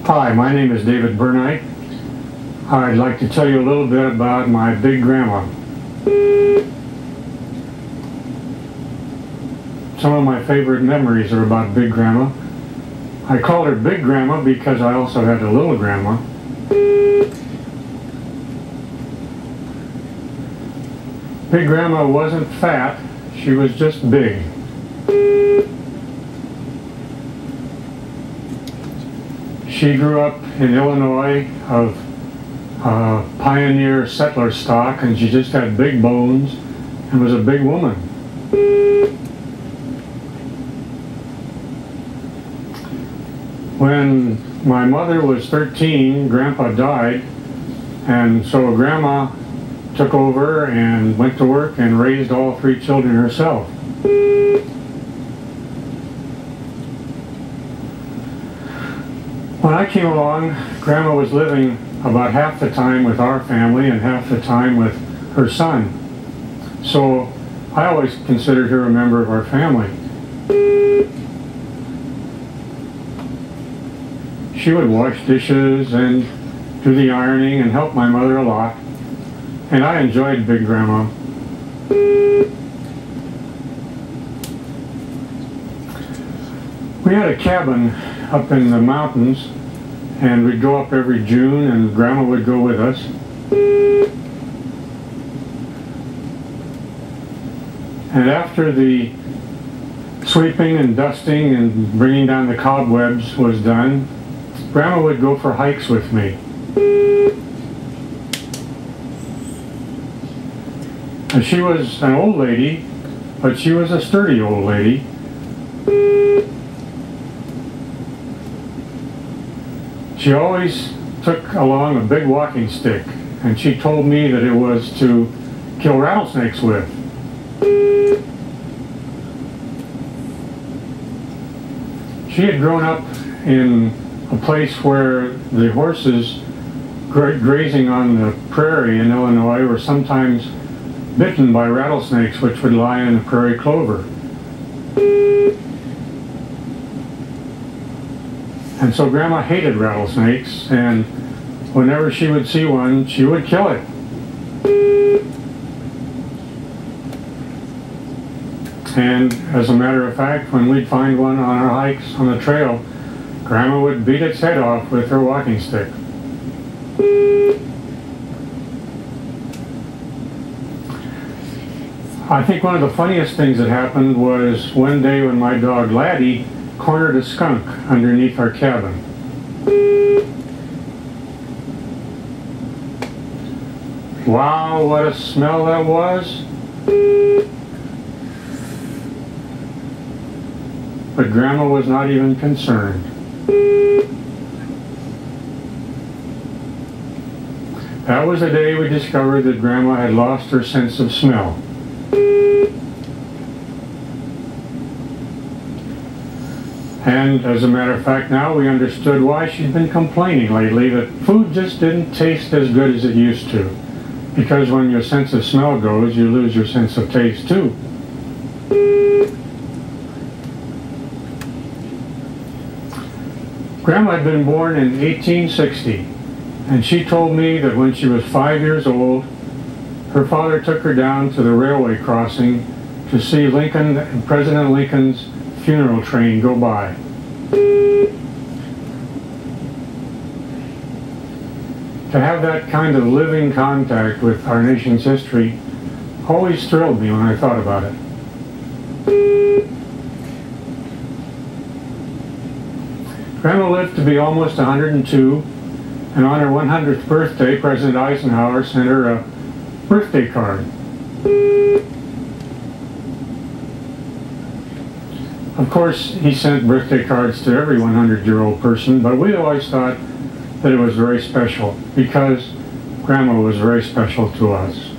Hi, my name is David Burnite. I'd like to tell you a little bit about my big grandma. Some of my favorite memories are about big grandma. I called her big grandma because I also had a little grandma. Big grandma wasn't fat, she was just big. She grew up in Illinois of pioneer settler stock, and she just had big bones and was a big woman. When my mother was 13, Grandpa died, and so Grandma took over and went to work and raised all 3 children herself. When I came along, Grandma was living about half the time with our family and half the time with her son. So I always considered her a member of our family. She would wash dishes and do the ironing and help my mother a lot. And I enjoyed Big Grandma. We had a cabin up in the mountains, and we'd go up every June, and Grandma would go with us. And after the sweeping and dusting and bringing down the cobwebs was done, Grandma would go for hikes with me. And she was an old lady, but she was a sturdy old lady. She always took along a big walking stick, and she told me that it was to kill rattlesnakes with. She had grown up in a place where the horses grazing on the prairie in Illinois were sometimes bitten by rattlesnakes, which would lie in the prairie clover. And so Grandma hated rattlesnakes, and whenever she would see one, she would kill it. And as a matter of fact, when we'd find one on our hikes on the trail, Grandma would beat its head off with her walking stick. I think one of the funniest things that happened was one day when my dog Laddie cornered a skunk underneath our cabin. Wow, what a smell that was! But Grandma was not even concerned. That was the day we discovered that Grandma had lost her sense of smell. And as a matter of fact, now we understood why she'd been complaining lately that food just didn't taste as good as it used to. Because when your sense of smell goes, you lose your sense of taste too. Grandma had been born in 1860, and she told me that when she was 5 years old, her father took her down to the railway crossing to see President Lincoln's funeral train go by. To have that kind of living contact with our nation's history always thrilled me when I thought about it. Grandma lived to be almost 102, and on her 100th birthday, President Eisenhower sent her a birthday card. Of course, he sent birthday cards to every 100-year-old person, but we always thought that it was very special because Grandma was very special to us.